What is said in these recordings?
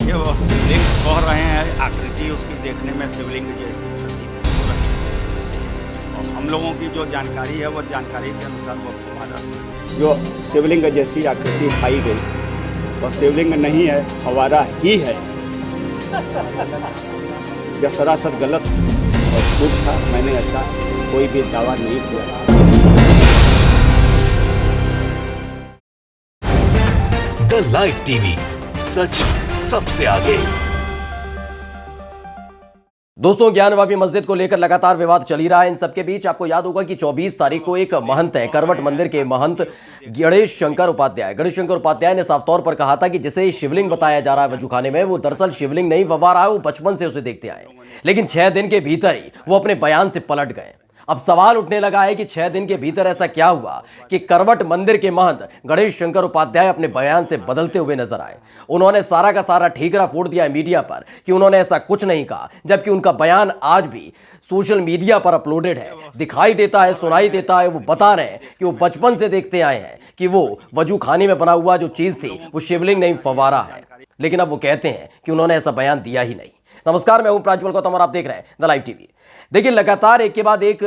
देखिए वो शिवलिंग कह रहे हैं, आकृति उसकी देखने में शिवलिंग जैसी प्रतीत हो रही है। और हम लोगों की जो जानकारी है वो जानकारी के अनुसार वो फव्वारा जो शिवलिंग जैसी आकृति पाई गई वह शिवलिंग नहीं है, फव्वारा ही है। यह सरासर गलत और झूठ था। मैंने ऐसा कोई भी दावा नहीं किया। द लाइव टीवी, सच सबसे आगे। दोस्तों, ज्ञानवापी मस्जिद को लेकर लगातार विवाद चल ही रहा है। इन सबके बीच आपको याद होगा कि 24 तारीख को एक महंत है, करवट मंदिर के महंत गणेश शंकर उपाध्याय ने साफ तौर पर कहा था कि जिसे शिवलिंग बताया जा रहा है वजूखाने में, वो दरअसल शिवलिंग नहीं फव्वारा है, वो बचपन से उसे देखते आए। लेकिन 6 दिन के भीतर ही वो अपने बयान से पलट गए। अब सवाल उठने लगा है कि 6 दिन के भीतर ऐसा क्या हुआ कि करवट मंदिर के महंत गणेश शंकर उपाध्याय अपने बयान से बदलते हुए नजर आए। उन्होंने सारा का सारा ठीकरा फोड़ दिया है मीडिया पर कि उन्होंने ऐसा कुछ नहीं कहा, जबकि उनका बयान आज भी सोशल मीडिया पर अपलोडेड है, दिखाई देता है, सुनाई देता है। वो बता रहे हैं कि वो बचपन से देखते आए हैं कि वो वजू खाने में बना हुआ जो चीज थी वो शिवलिंग नहीं फव्वारा है। लेकिन अब वो कहते हैं कि उन्होंने ऐसा बयान दिया ही नहीं। नमस्कार, मैं हूं प्राज्वल गौतम और आप देख रहे हैं द लाइव टीवी। देखिए, लगातार एक के बाद एक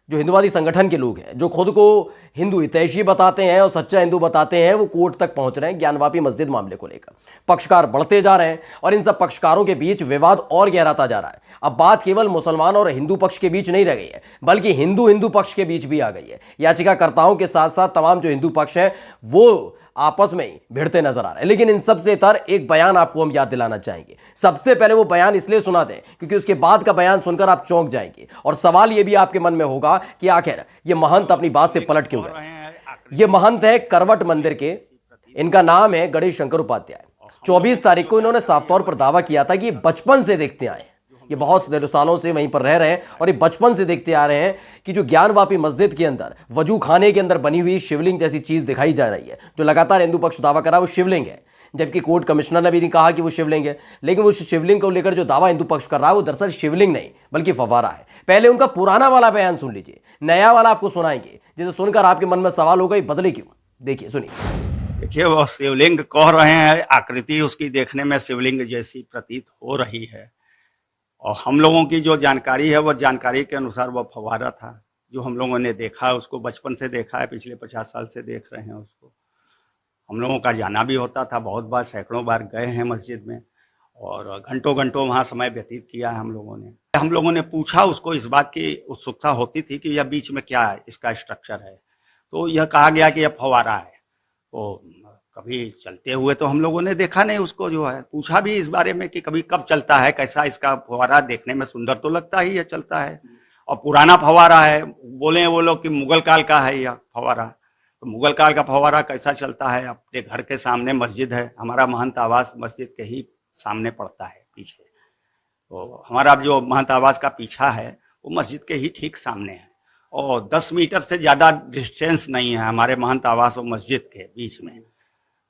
जो हिंदुवादी संगठन के लोग हैं, जो खुद को हिंदू हितैषी बताते हैं और सच्चा हिंदू बताते हैं, वो कोर्ट तक पहुंच रहे हैं ज्ञानवापी मस्जिद मामले को लेकर। पक्षकार बढ़ते जा रहे हैं और इन सब पक्षकारों के बीच विवाद और गहराता जा रहा है। अब बात केवल मुसलमान और हिंदू पक्ष के बीच नहीं रह गई है, बल्कि हिंदू पक्ष के बीच भी आ गई है। याचिकाकर्ताओं के साथ साथ तमाम जो हिंदू पक्ष हैं वो आपस में ही भिड़ते नजर आ रहे हैं। लेकिन इन सबसे तर एक बयान आपको हम याद दिलाना चाहेंगे। सबसे पहले वो बयान इसलिए सुना दें क्योंकि उसके बाद का बयान सुनकर आप चौंक जाएंगे और सवाल ये भी आपके मन में होगा कि आखिर ये महंत अपनी बात से पलट क्यों गए। ये महंत है करवट मंदिर के, इनका नाम है गणेश शंकर उपाध्याय। 24 तारीख को इन्होंने साफ तौर पर दावा किया था कि बचपन से देखते आए हैं, ये बहुत सालों से वहीं पर रह रहे हैं और ये बचपन से देखते आ रहे हैं कि जो ज्ञानवापी मस्जिद के अंदर वजू खाने के अंदर बनी हुई शिवलिंग जैसी चीज दिखाई जा रही है, जो लगातार हिंदू पक्ष दावा कर रहा है वो शिवलिंग है, जबकि कोर्ट कमिश्नर ने भी नहीं कहा कि वो शिवलिंग है। लेकिन वो शिवलिंग को लेकर जो दावा हिंदू पक्ष कर रहा है वो दरअसल शिवलिंग नहीं बल्कि फव्वारा है। पहले उनका पुराना वाला बयान सुन लीजिए, नया वाला आपको सुनाएंगे, जिसे सुनकर आपके मन में सवाल होगा ये बदले क्यों। देखिए, सुनिए। देखिए वो शिवलिंग कह रहे हैं, आकृति उसकी देखने में शिवलिंग जैसी प्रतीत हो रही है। और हम लोगों की जो जानकारी है वो जानकारी के अनुसार वो फव्वारा था। जो हम लोगों ने देखा है उसको बचपन से देखा है, पिछले 50 साल से देख रहे हैं उसको। हम लोगों का जाना भी होता था, बहुत बार, सैकड़ों बार गए हैं मस्जिद में और घंटों घंटों वहाँ समय व्यतीत किया है हम लोगों ने पूछा उसको, इस बात की उत्सुकता होती थी कि यह बीच में क्या है, इसका स्ट्रक्चर है। तो यह कहा गया कि यह फव्वारा है। तो कभी चलते हुए तो हम लोगों ने देखा नहीं उसको, जो है पूछा भी इस बारे में कि कभी कब चलता है, कैसा इसका फव्वारा, देखने में सुंदर तो लगता ही है, चलता है और पुराना फव्वारा है। बोले वो लोग कि मुगल काल का है यह फव्वारा। तो मुगल काल का फव्वारा कैसा चलता है? अपने घर के सामने मस्जिद है, हमारा महंत आवास मस्जिद के ही सामने पड़ता है पीछे। तो हमारा जो महंत आवास का पीछा है वो मस्जिद के ही ठीक सामने है और 10 मीटर से ज़्यादा डिस्टेंस नहीं है हमारे महंत आवास और मस्जिद के बीच में।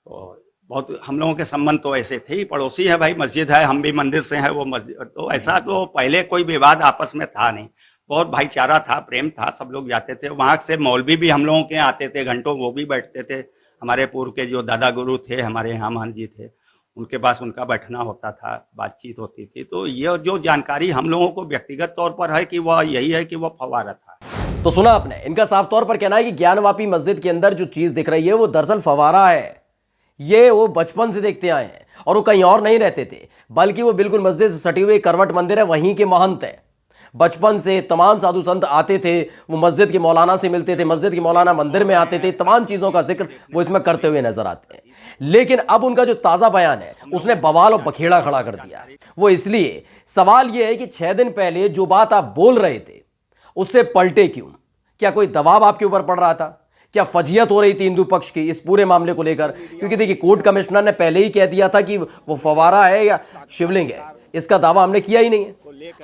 तो बहुत हम लोगों के संबंध तो ऐसे थे ही, पड़ोसी है भाई, मस्जिद है, हम भी मंदिर से हैं, वो मस्जिद। तो ऐसा तो पहले कोई विवाद आपस में था नहीं, बहुत भाईचारा था, प्रेम था, सब लोग जाते थे। वहाँ से मौलवी भी हम लोगों के आते थे, घंटों वो भी बैठते थे। हमारे पूर्व के जो दादा गुरु थे, हमारे यहाँ महंत जी थे, उनके पास उनका बैठना होता था, बातचीत होती थी। तो ये जो जानकारी हम लोगों को व्यक्तिगत तौर पर है कि वह यही है कि वह फव्वारा था। तो सुना आपने, इनका साफ तौर पर कहना है कि ज्ञानवापी मस्जिद के अंदर जो चीज दिख रही है वो दरअसल फव्वारा है। ये वो बचपन से देखते आए हैं और वो कहीं और नहीं रहते थे, बल्कि वो बिल्कुल मस्जिद से सटी हुई करवट मंदिर है, वहीं के महंत है। बचपन से तमाम साधु संत आते थे, वो मस्जिद के मौलाना से मिलते थे, मस्जिद के मौलाना मंदिर में आते थे, तमाम चीज़ों का जिक्र वो इसमें करते हुए नजर आते हैं। लेकिन अब उनका जो ताज़ा बयान है उसने बवाल और बखेड़ा खड़ा कर दिया है। वो इसलिए, सवाल ये है कि 6 दिन पहले जो बात आप बोल रहे थे उससे पलटे क्यों? क्या कोई दबाव आपके ऊपर पड़ रहा था? क्या फजीयत हो रही थी हिंदू पक्ष की इस पूरे मामले को लेकर? क्योंकि देखिए, कोर्ट कमिश्नर ने पहले ही कह दिया था कि वो फव्वारा है या शिवलिंग है, इसका दावा हमने किया ही नहीं है।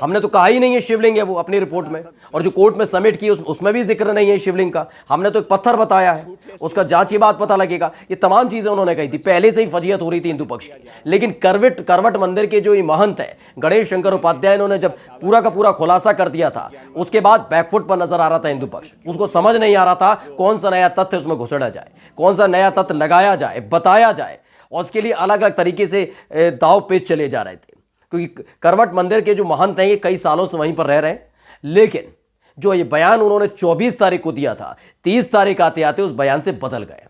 हमने तो कहा ही नहीं है शिवलिंग है वो अपनी रिपोर्ट में, और जो कोर्ट में सबमिट की उसमें भी जिक्र नहीं है शिवलिंग का। हमने तो एक पत्थर बताया है, उसका जांच के बाद पता लगेगा। ये तमाम चीजें उन्होंने कही थी, पहले से ही फजीयत हो रही थी हिंदू पक्ष की। लेकिन करवट मंदिर के जो महंत है गणेश शंकर उपाध्याय, इन्होंने जब पूरा का पूरा खुलासा कर दिया था, उसके बाद बैकफुट पर नजर आ रहा था हिंदू पक्ष। उसको समझ नहीं आ रहा था कौन सा नया तथ्य उसमें घुसड़ा जाए, कौन सा नया तथ्य लगाया जाए, बताया जाए और उसके लिए अलग अलग तरीके से दाव पेच चले जा रहे थे, क्योंकि करवट मंदिर के जो महंत हैं ये कई सालों से वहीं पर रह रहे हैं। लेकिन जो ये बयान उन्होंने 24 तारीख को दिया था, 30 तारीख आते आते उस बयान से बदल गए।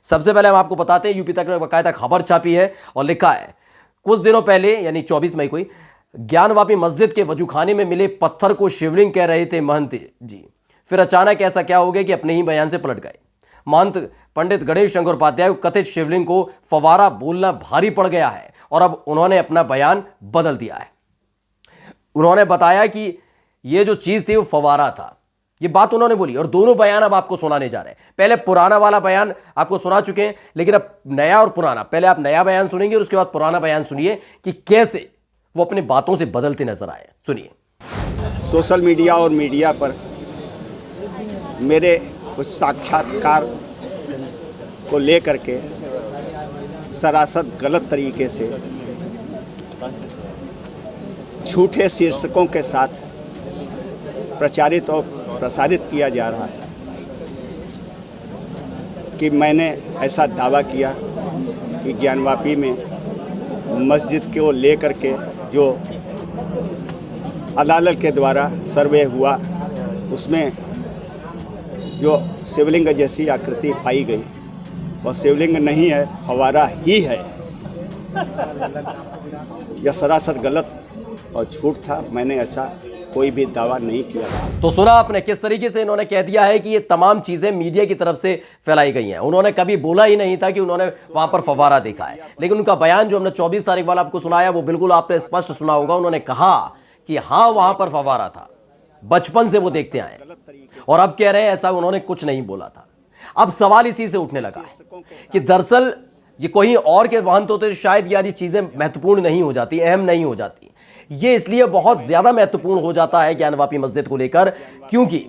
सबसे पहले हम आपको बताते हैं, यूपी तक में बाकायदा खबर छापी है और लिखा है कुछ दिनों पहले यानी 24 मई को ज्ञानवापी मस्जिद के वजूखाने में मिले पत्थर को शिवलिंग कह रहे थे महंत जी। फिर अचानक ऐसा क्या हो गया कि अपने ही बयान से पलट गए। महंत पंडित गणेश शंकर उपाध्याय को कथित शिवलिंग को फवारा बोलना भारी पड़ गया है और अब उन्होंने अपना बयान बदल दिया है। उन्होंने बताया कि ये जो चीज थी वो फवारा था, ये बात उन्होंने बोली। और दोनों बयान अब आपको सुनाने जा रहे हैं। पहले पुराना वाला बयान आपको सुना चुके हैं, लेकिन अब नया और पुराना, पहले आप नया बयान सुनेंगे और उसके बाद पुराना बयान सुनिए कि कैसे वो अपनी बातों से बदलते नजर आए। सुनिए। सोशल मीडिया और मीडिया पर मेरे कुछ साक्षात्कार को लेकर के सरासर गलत तरीके से झूठे शीर्षकों के साथ प्रचारित और प्रसारित किया जा रहा था कि मैंने ऐसा दावा किया कि ज्ञानवापी में मस्जिद को लेकर के जो अदालत के द्वारा सर्वे हुआ उसमें जो शिवलिंग जैसी आकृति पाई गई वह शिवलिंग नहीं है, फवारा ही है। यह सरासर गलत और झूठ था। मैंने ऐसा कोई भी दावा नहीं किया। तो सुना आपने किस तरीके से इन्होंने कह दिया है कि ये तमाम चीजें मीडिया की तरफ से फैलाई गई हैं। उन्होंने कभी बोला ही नहीं था कि उन्होंने वहां पर फवारा देखा है, लेकिन उनका बयान जो हमने 24 तारीख वाला आपको सुनाया वो बिल्कुल आपने स्पष्ट सुना होगा। उन्होंने कहा कि हाँ वहां पर फवारा था, बचपन से वो देखते आए, और अब कह रहे हैं ऐसा उन्होंने कुछ नहीं बोला था। अब सवाल इसी से उठने लगा है कि दरअसल ये कोई और के महंत होते तो शायद यार ये चीजें महत्वपूर्ण नहीं हो जाती, अहम नहीं हो जाती। ये इसलिए बहुत ज्यादा महत्वपूर्ण हो जाता है ज्ञानवापी मस्जिद को लेकर, क्योंकि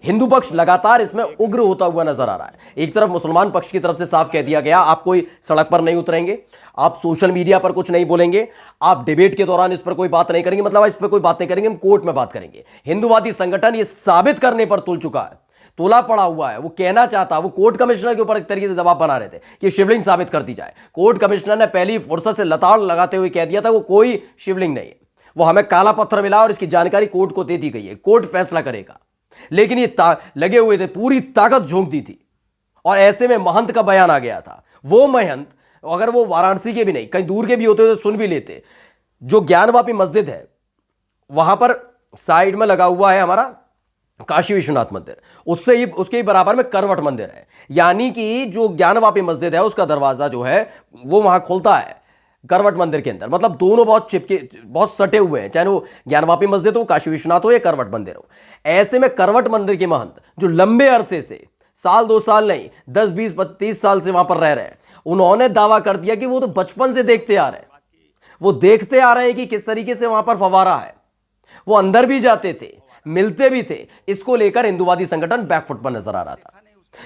हिंदू पक्ष लगातार इसमें उग्र होता हुआ नजर आ रहा है। एक तरफ मुसलमान पक्ष की तरफ से साफ कह दिया गया, आप कोई सड़क पर नहीं उतरेंगे, आप सोशल मीडिया पर कुछ नहीं बोलेंगे, आप डिबेट के दौरान इस पर कोई बात नहीं करेंगे, मतलब इस पर कोई बात नहीं करेंगे, हम कोर्ट में बात करेंगे। हिंदूवादी संगठन ये साबित करने पर तुल चुका है, तोला पड़ा हुआ है। वो कहना चाहता, वो कोर्ट कमिश्नर के ऊपर एक तरीके से दबाव बना रहे थे कि शिवलिंग साबित कर दी जाए। कोर्ट कमिश्नर ने पहली फुर्सत से लताड़ लगाते हुए कह दिया था वो कोई शिवलिंग नहीं है, वो हमें काला पत्थर मिला और इसकी जानकारी कोर्ट को दे दी गई है, कोर्ट फैसला करेगा। लेकिन ये लगे हुए थे, पूरी ताकत झोंक दी थी, और ऐसे में महंत का बयान आ गया था। वो महंत अगर वो वाराणसी के भी नहीं कहीं दूर के भी होते तो सुन भी लेते। जो ज्ञानवापी मस्जिद है वहां पर साइड में लगा हुआ है हमारा काशी विश्वनाथ मंदिर, उससे ही उसके ही बराबर में करवट मंदिर है। यानी कि जो ज्ञानवापी मस्जिद है उसका दरवाजा जो है वो वहां खुलता है करवट मंदिर के अंदर। मतलब दोनों बहुत चिपके, बहुत सटे हुए हैं, चाहे वो ज्ञानवापी मस्जिद हो, काशी विश्वनाथ हो या करवट मंदिर हो। ऐसे में करवट मंदिर के महंत जो लंबे अरसे से, साल 2 साल नहीं 10 20 30 साल से वहां पर रह रहे हैं, उन्होंने दावा कर दिया कि वो तो बचपन से देखते आ रहे हैं, वो देखते आ रहे हैं कि किस तरीके से वहां पर फवारा है। वो अंदर भी जाते थे, मिलते भी थे। इसको लेकर हिंदूवादी संगठन बैकफुट पर नजर आ रहा था।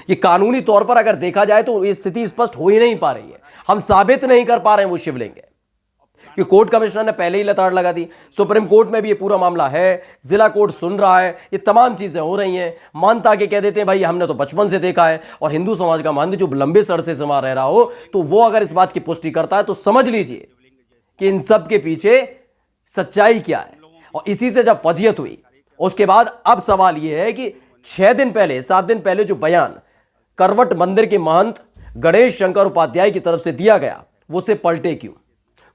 ये कानूनी तौर पर अगर देखा जाए तो ये स्थिति स्पष्ट हो ही नहीं पा रही है, हम साबित नहीं कर पा रहे हैं वो शिवलिंग है, कि कोर्ट कमिश्नर ने पहले ही लताड़ लगा दी। सुप्रीम कोर्ट में भी ये पूरा मामला है, जिला कोर्ट सुन रहा है, ये तमाम चीजें हो रही हैं। महंत आके कह देते हैं भाई हमने तो बचपन से देखा है, और हिंदू समाज का महंत जो लंबे अरसे से वहां रह रहा हो तो वो अगर इस बात की पुष्टि करता है तो समझ लीजिए कि इन सब के पीछे सच्चाई क्या है। और इसी से जब फजीयत हुई उसके बाद अब सवाल यह है कि 6 दिन पहले 7 दिन पहले जो बयान करवट मंदिर के महंत गणेश शंकर उपाध्याय की तरफ से दिया गया वो से पलटे क्यों?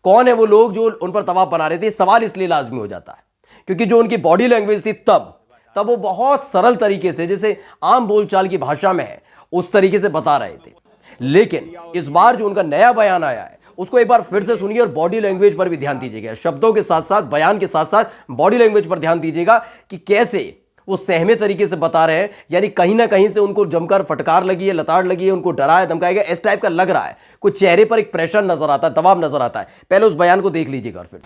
कौन है वो लोग जो उन पर दबाव बना रहे थे? सवाल इसलिए लाजमी हो जाता है क्योंकि जो उनकी बॉडी लैंग्वेज थी तब वो बहुत सरल तरीके से, जैसे आम बोलचाल की भाषा में है, उस तरीके से बता रहे थे। लेकिन इस बार जो उनका नया बयान आया है उसको एक बार फिर से सुनिए और बॉडी लैंग्वेज पर भी ध्यान दीजिएगा। शब्दों के साथ साथ, बयान के साथ साथ बॉडी लैंग्वेज पर ध्यान दीजिएगा कि कैसे वो सहमे तरीके से बता रहे हैं। यानी कहीं ना कहीं से उनको जमकर फटकार लगी है, लताड़ लगी है, उनको डराया धमकाया गया, इस टाइप का लग रहा है। कुछ चेहरे पर एक प्रेशर नजर आता है, दबाव नजर आता है। पहले उस बयान को देख लीजिएगा और फिर।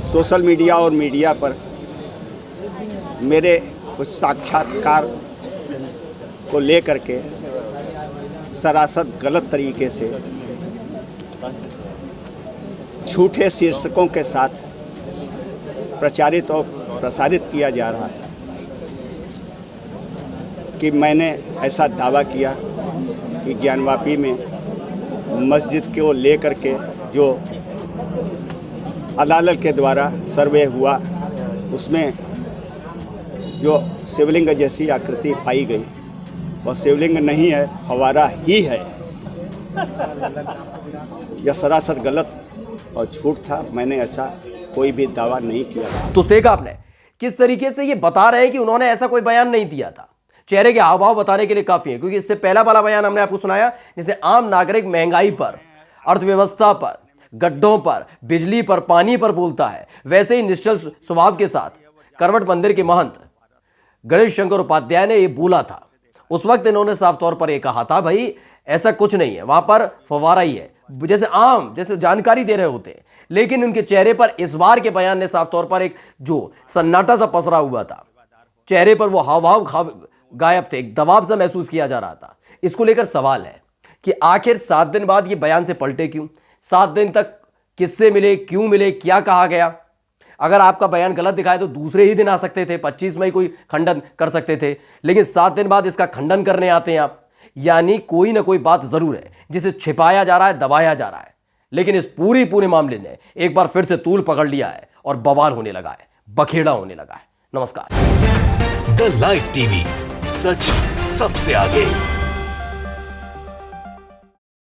सोशल मीडिया और मीडिया पर मेरे कुछ साक्षात्कार को लेकर के सरासर गलत तरीके से झूठे शीर्षकों के साथ प्रचारित और प्रसारित किया जा रहा था कि मैंने ऐसा दावा किया कि ज्ञानवापी में मस्जिद को लेकर के जो अदालत के द्वारा सर्वे हुआ उसमें जो शिवलिंग जैसी आकृति पाई गई वह शिवलिंग नहीं है, फव्वारा ही है। यह सरासर गलत और झूठ था। मैंने ऐसा कोई भी दावा नहीं किया। तो देखा आपने किस तरीके से ये बता रहे हैं कि उन्होंने ऐसा कोई बयान नहीं दिया था। चेहरे के हाव भाव बताने के लिए काफी है, क्योंकि इससे पहला वाला बयान हमने आपको सुनाया जिसे आम नागरिक महंगाई पर, अर्थव्यवस्था पर, गड्ढों पर, बिजली पर, पानी पर बोलता है, वैसे ही निश्चल स्वभाव के साथ करवट मंदिर के महंत गणेश शंकर उपाध्याय ने यह बोला था। उस वक्त इन्होंने साफ तौर पर यह कहा था, भाई ऐसा कुछ नहीं है, वहां पर फव्वारा ही है, जैसे जानकारी दे रहे होते हैं। लेकिन उनके चेहरे पर इस बार के बयान ने साफ तौर पर एक जो सन्नाटा सा पसरा हुआ था, चेहरे पर वो हाव भाव गायब थे, एक दबाव सा महसूस किया जा रहा था। इसको लेकर सवाल है कि आखिर 7 दिन बाद ये बयान से पलटे क्यों? 7 दिन तक किससे मिले, क्यों मिले, क्या कहा गया? अगर आपका बयान गलत दिखाए तो दूसरे ही दिन आ सकते थे, 25 मई कोई खंडन कर सकते थे, लेकिन 7 दिन बाद इसका खंडन करने आते हैं आप। यानी कोई ना कोई बात जरूर है जिसे छिपाया जा रहा है, दबाया जा रहा है। लेकिन इस पूरे मामले ने एक बार फिर से तूल पकड़ लिया है और बवाल होने लगा है, बखेड़ा होने लगा है। नमस्कार। द लाइव टीवी, सच सबसे आगे।